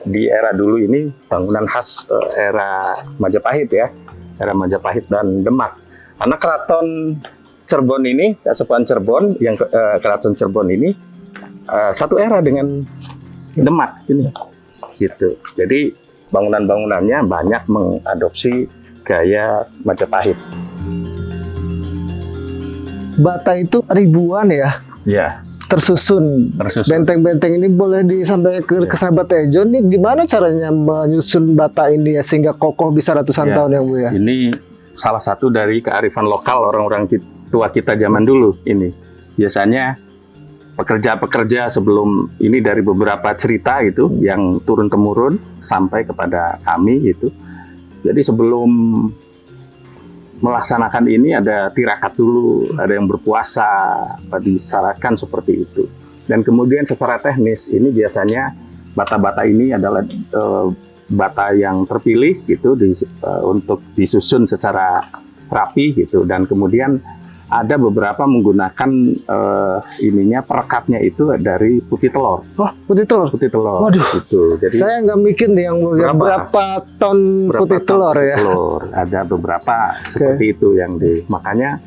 di era dulu ini, bangunan khas era Majapahit ya, era Majapahit dan Demak. Karena Keraton Cirebon ini, Kasepuhan Cirebon, yang Keraton Cirebon ini satu era dengan Demak ini, gitu. Jadi bangunan-bangunannya banyak mengadopsi gaya Majapahit. Bata itu ribuan ya, Ya, tersusun. tersusun. Benteng-benteng ini boleh disampaikan ke sahabat John, ini gimana caranya menyusun bata ini ya sehingga kokoh bisa ratusan Ya. tahun yang mulia? Ini salah satu dari kearifan lokal orang-orang tua kita zaman dulu ini. Biasanya pekerja-pekerja sebelum ini, dari beberapa cerita itu yang turun-temurun sampai kepada kami gitu. Jadi sebelum melaksanakan ini ada tirakat dulu, ada yang berpuasa, disyaratkan seperti itu. Dan kemudian secara teknis ini biasanya bata-bata ini adalah bata yang terpilih gitu untuk disusun secara rapi gitu, dan kemudian ada beberapa menggunakan ininya perekatnya itu dari putih telur. Wah, putih telur. Putih telur Waduh. gitu. Jadi Saya nggak mikir nih yang mulia berapa ton berapa putih ton telur putih ya. telur. Ada beberapa seperti itu yang makanya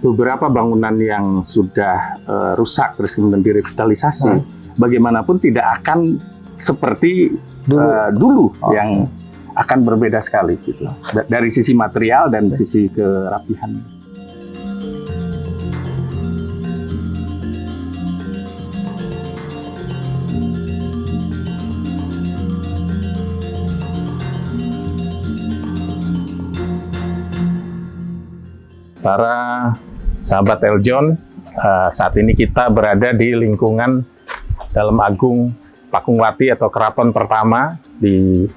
beberapa bangunan yang sudah rusak terus kemudian direvitalisasi, bagaimanapun tidak akan seperti dulu yang akan berbeda sekali gitu. Dari sisi material dan sisi kerapihan. Para sahabat Eljon, saat ini kita berada di lingkungan Dalam Agung Pakungwati atau keraton pertama di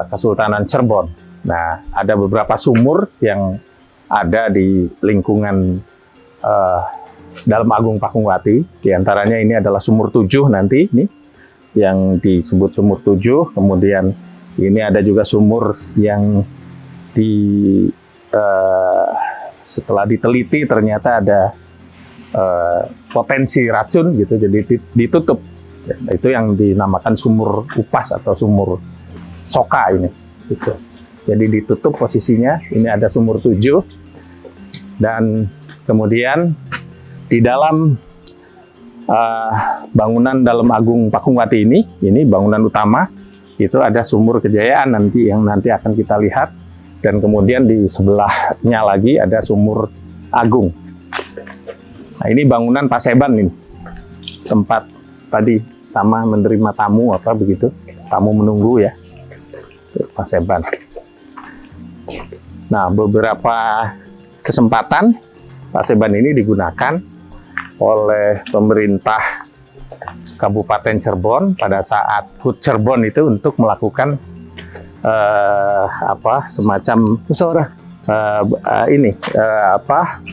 Kesultanan Cirebon. Nah, ada beberapa sumur yang ada di lingkungan Dalam Agung Pakungwati. Di antaranya ini adalah sumur 7 nanti, ini yang disebut sumur 7. Kemudian ini ada juga sumur yang setelah diteliti ternyata ada potensi racun gitu, jadi ditutup. Itu yang dinamakan sumur upas atau sumur soka ini. Gitu. Jadi ditutup posisinya. Ini ada sumur 7 dan kemudian di dalam bangunan Dalam Agung Pakungwati ini bangunan utama, itu ada sumur Kejayaan yang nanti akan kita lihat. Dan kemudian di sebelahnya lagi ada sumur Agung. Nah, ini bangunan Paseban ini. Tempat tadi sama menerima tamu apa begitu. Tamu menunggu ya. Paseban. Nah, beberapa kesempatan Paseban ini digunakan oleh pemerintah Kabupaten Cirebon pada saat HUT Cirebon itu untuk melakukan semacam Musyawarah.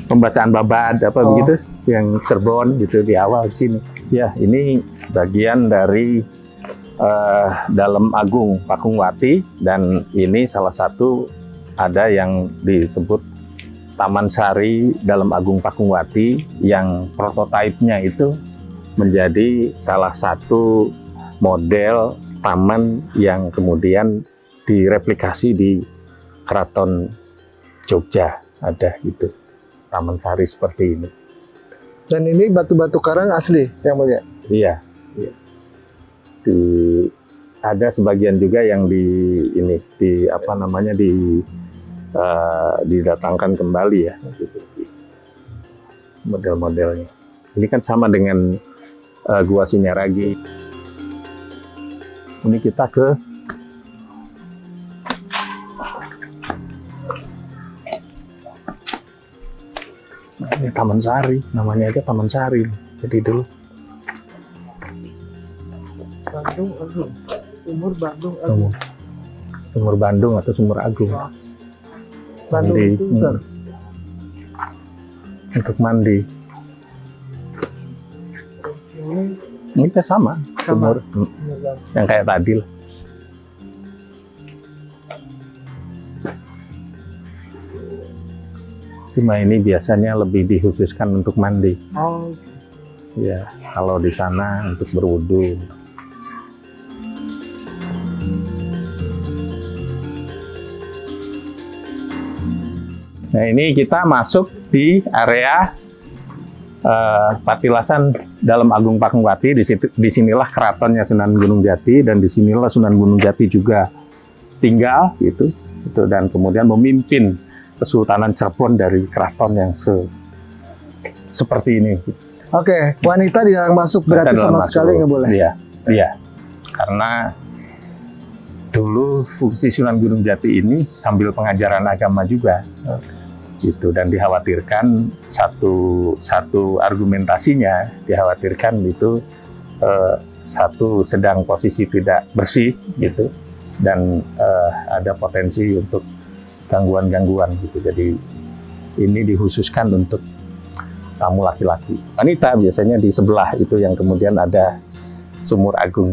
pembacaan babad begitu yang Cirebon gitu di awal sini. Ya, ini bagian dari Dalam Agung Pakungwati, dan ini salah satu ada yang disebut Taman Sari Dalam Agung Pakungwati yang prototipenya itu menjadi salah satu model taman yang kemudian direplikasi di Keraton Jogja, ada gitu Taman Sari seperti ini. Dan ini batu-batu karang asli Yang Mulia. Iya. Iya. Ada sebagian juga yang didatangkan kembali ya, gitu. Model-modelnya. Ini kan sama dengan Gua Sunyaragi. Ini kita ke ini Taman Sari, namanya aja Taman Sari. Jadi dulu Sumur Bandung atau Sumur Agung. Mandi. Untuk mandi. Ini kan sama. Sumur yang kayak tadi lah. Cuma ini biasanya lebih dikhususkan untuk mandi. Oh. Ya, kalau di sana untuk berwudu. Nah, ini kita masuk di area Patilasan Dalem Agung Pakungwati. Disinilah keratonnya Sunan Gunung Jati, dan disinilah Sunan Gunung Jati juga tinggal, gitu. Dan kemudian memimpin Kesultanan Cirebon dari keraton yang seperti ini. Oke, wanita dilarang masuk berarti sama sekali nggak boleh. Iya. Karena dulu fungsi Sunan Gunung Jati ini sambil pengajaran agama juga. Gitu, dan dikhawatirkan satu argumentasinya dikhawatirkan itu satu sedang posisi tidak bersih gitu, dan ada potensi untuk gangguan-gangguan gitu. Jadi ini dikhususkan untuk tamu laki-laki. Wanita biasanya di sebelah itu yang kemudian ada Sumur Agung.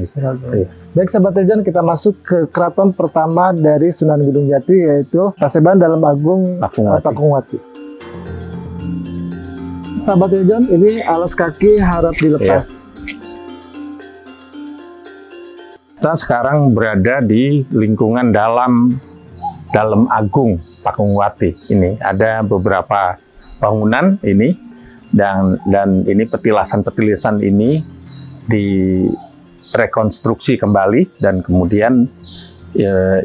Baik sahabat Tejan, kita masuk ke keraton pertama dari Sunan Gunung Jati, yaitu Paseban Dalem Agung Pakungwati. Sahabat Tejan, ini alas kaki harap dilepas. Kita sekarang berada di lingkungan Dalem Agung Pakungwati. Ini ada beberapa bangunan ini, dan ini petilasan ini direkonstruksi kembali, dan kemudian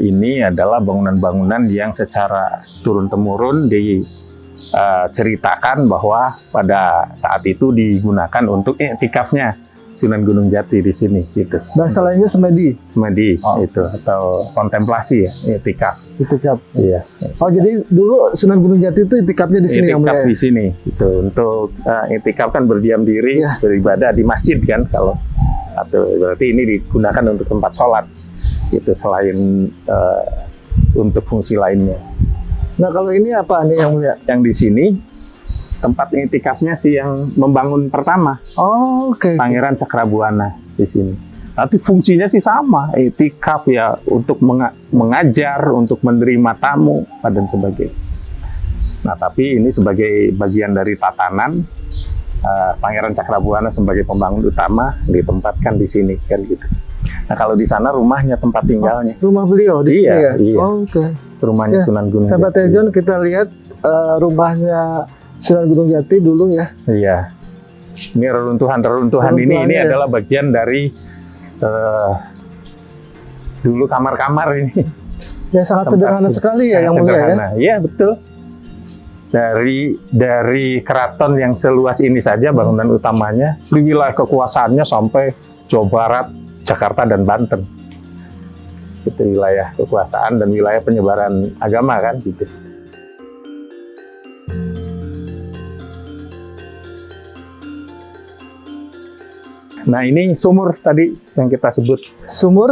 ini adalah bangunan-bangunan yang secara turun-temurun diceritakan bahwa pada saat itu digunakan untuk iktikafnya Sunan Gunung Jati di sini, gitu. Bahasa lainnya semedi. Semedi itu, atau kontemplasi ya, iktikaf. Iktikaf. Iya. Oh, jadi dulu Sunan Gunung Jati itu iktikafnya di sini yang Iktikaf di sini, gitu. Untuk iktikaf kan berdiam diri, beribadah di masjid kan, kalau atau berarti ini digunakan untuk tempat sholat, gitu, selain untuk fungsi lainnya. Nah, kalau ini apa nih yang mulia? Yang di sini tempat iktikafnya sih yang membangun pertama. Oh, oke. Pangeran Cakrabuana di sini. Nanti fungsinya sih sama, iktikaf ya, untuk mengajar, untuk menerima tamu dan sebagainya. Nah, tapi ini sebagai bagian dari tatanan, Pangeran Cakrabuana sebagai pembangun utama ditempatkan di sini kan, gitu. Nah, kalau di sana rumahnya, tempat tinggalnya. Rumah beliau di sini ya? Iya. Oh, oke. Rumahnya Sunan Gunung Jati. Sahabat Tejon, kita lihat rumahnya Sunan Gunung Jati dulu ya. Iya. Ini reruntuhan ini ya. Adalah bagian dari dulu kamar-kamar ini. Ya, sangat sederhana sekali ya yang mulia ya. Iya, betul. Dari keraton yang seluas ini saja bangunan utamanya, di wilayah kekuasaannya sampai Jawa Barat, Jakarta dan Banten. Itu wilayah kekuasaan dan wilayah penyebaran agama kan, gitu. Nah, ini sumur tadi yang kita sebut. Sumur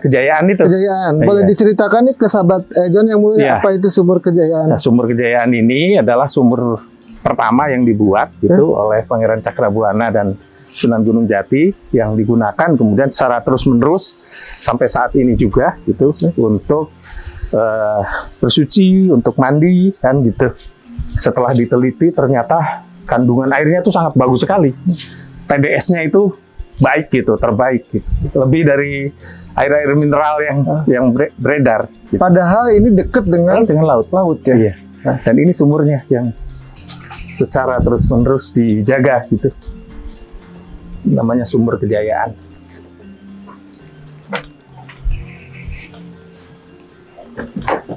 Kejayaan itu. Kejayaan. Boleh diceritakan nih ke sahabat John yang mulia, apa itu Sumur Kejayaan? Nah, Sumur Kejayaan ini adalah sumur pertama yang dibuat gitu oleh Pangeran Cakrabuana dan Sunan Gunung Jati, yang digunakan kemudian secara terus-menerus sampai saat ini juga gitu, untuk bersuci, untuk mandi kan, gitu. Setelah diteliti ternyata kandungan airnya itu sangat bagus sekali. TDS-nya itu baik gitu, terbaik gitu. Lebih dari air-air mineral yang beredar. Gitu. Padahal ini dekat dengan laut. Ya. Iya. Dan ini sumurnya yang secara terus-menerus dijaga gitu. Namanya sumber kejayaan.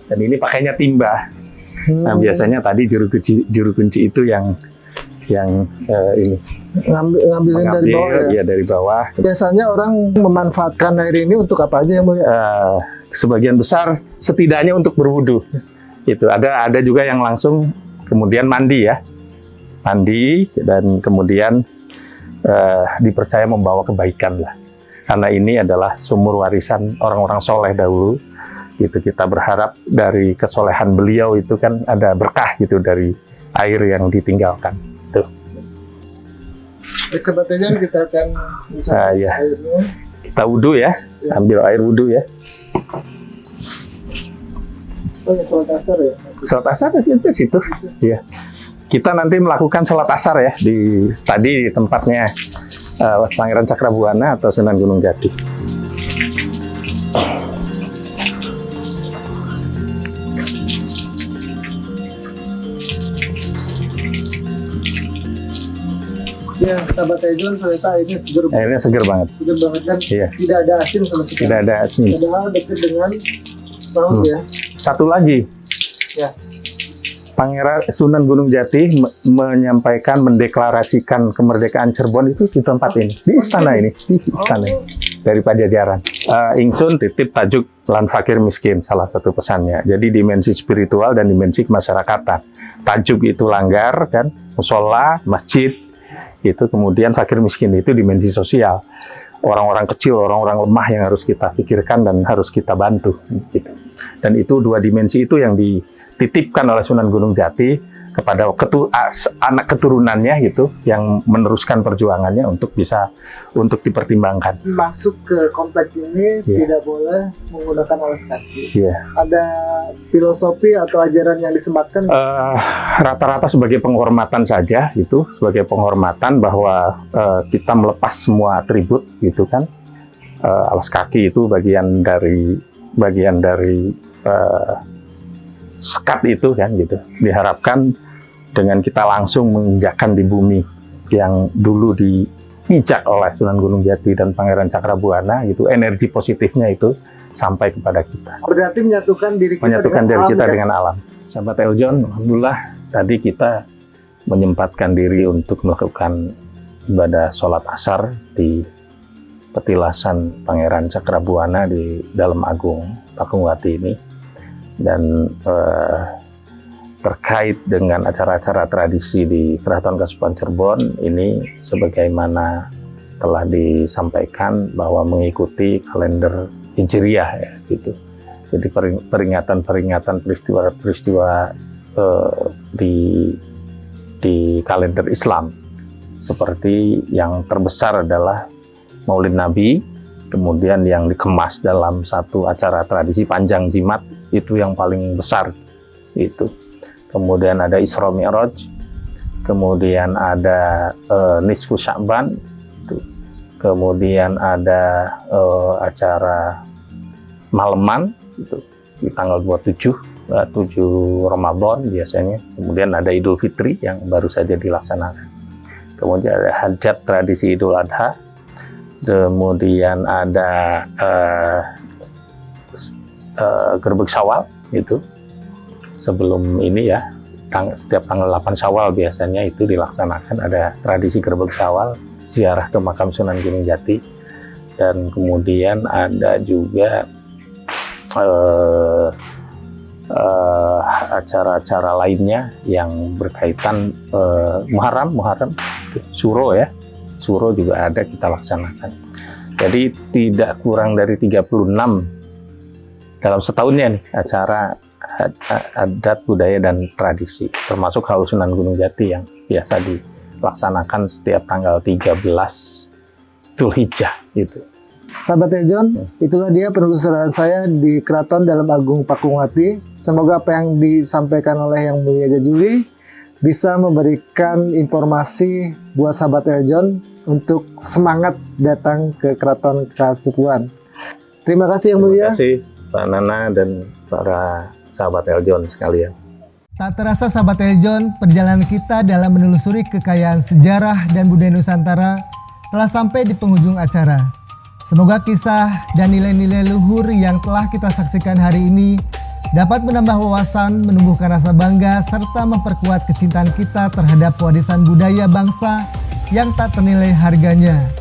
Dan ini pakainya timba. Nah, biasanya tadi juru kunci itu yang ini Ngambilin dari bawah ya. Iya, dari bawah. Biasanya orang memanfaatkan air ini untuk apa aja ya Bu? Sebagian besar setidaknya untuk berwudu. Itu ada juga yang langsung kemudian mandi ya. Mandi dan kemudian dipercaya membawa kebaikan lah. Karena ini adalah sumur warisan orang-orang soleh dahulu. Gitu, kita berharap dari kesolehan beliau itu kan ada berkah gitu dari air yang ditinggalkan. Tuh. Sebetulnya kita akan mencari Ya. airnya. Kita wudu ya, ambil air wudu ya. Oh ya, sholat asar ya? Sholat asar itu di situ. Ya. Kita nanti melakukan sholat asar ya di tempatnya Pangeran Cakrabuana atau Sunan Gunung Jati. Ya, sahabat Ejon, ternyata airnya seger, Airnya seger banget. seger banget kan? Iya. Tidak ada asin sama sekali. Tidak ada asin. Padahal dekat dengan laut ya. Satu lagi, Ya. Pangeran Sunan Gunung Jati menyampaikan, mendeklarasikan kemerdekaan Cirebon itu di tempat ini, di istana ini, di istana ini, dari Pajajaran. Ingsun titip tajuk lan fakir miskin, salah satu pesannya. Jadi dimensi spiritual dan dimensi kemasyarakatan. Tajuk itu langgar kan, musola, masjid, itu kemudian fakir miskin itu dimensi sosial. Orang-orang kecil, orang-orang lemah yang harus kita pikirkan dan harus kita bantu. Gitu. Dan itu dua dimensi itu yang dititipkan oleh Sunan Gunung Jati kepada anak keturunannya gitu, yang meneruskan perjuangannya untuk dipertimbangkan. Masuk ke kompleks ini Iya. tidak boleh menggunakan alas kaki. Iya. Ada filosofi atau ajaran yang disematkan? Rata-rata sebagai penghormatan saja, itu sebagai penghormatan bahwa kita melepas semua atribut gitu kan. Alas kaki itu bagian dari sekat itu kan gitu. Diharapkan dengan kita langsung menginjakkan di bumi yang dulu dipijak oleh Sunan Gunung Jati dan Pangeran Cakrabuana gitu, energi positifnya itu sampai kepada kita. Berarti menyatukan diri kita Menyatukan dengan diri alam, kita kan? dengan alam. Sahabat Eljon, alhamdulillah tadi kita menyempatkan diri untuk melakukan ibadah sholat asar di petilasan Pangeran Cakrabuana di dalam Agung Pakungwati ini. Dan terkait dengan acara-acara tradisi di Keraton Kasepuhan Cirebon ini, sebagaimana telah disampaikan bahwa mengikuti kalender Hijriah ya gitu. Jadi peringatan-peringatan peristiwa-peristiwa di kalender Islam, seperti yang terbesar adalah Maulid Nabi, kemudian yang dikemas dalam satu acara tradisi panjang jimat itu yang paling besar itu. Kemudian ada Isra Mi'raj, kemudian ada Nisfu Sya'ban, itu. Kemudian ada acara Maleman itu di tanggal 27 Ramadan biasanya. Kemudian ada Idul Fitri yang baru saja dilaksanakan. Kemudian ada Hajat tradisi Idul Adha. Kemudian ada Gerbek Syawal itu. Sebelum ini ya, setiap tanggal 8 Syawal biasanya itu dilaksanakan, ada tradisi Gerbek Syawal, ziarah ke makam Sunan Gunung Jati. Dan kemudian ada juga acara-acara lainnya yang berkaitan Muharram, Suro ya. Suro juga ada kita laksanakan. Jadi tidak kurang dari 36 dalam setahunnya nih acara adat, budaya, dan tradisi, termasuk Haul Sunan Gunung Jati yang biasa dilaksanakan setiap tanggal 13 Dzulhijjah gitu. Sahabat Ejon, itulah dia penelusuran saya di Keraton Dalam Agung Pakungwati. Semoga apa yang disampaikan oleh Yang Mulia Jajuli bisa memberikan informasi buat sahabat Ejon untuk semangat datang ke Keraton Kasepuhan. Terima kasih Yang Mulia. Terima kasih Pak Nana dan para sahabat Eljon sekalian. Tak terasa sahabat Eljon, perjalanan kita dalam menelusuri kekayaan sejarah dan budaya Nusantara telah sampai di penghujung acara. Semoga kisah dan nilai-nilai luhur yang telah kita saksikan hari ini dapat menambah wawasan, menumbuhkan rasa bangga, serta memperkuat kecintaan kita terhadap warisan budaya bangsa yang tak ternilai harganya.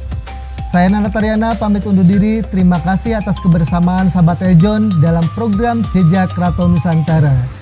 Saya Nana Tariana pamit undur diri. Terima kasih atas kebersamaan sahabat Eljon dalam program Jejak Keraton Nusantara.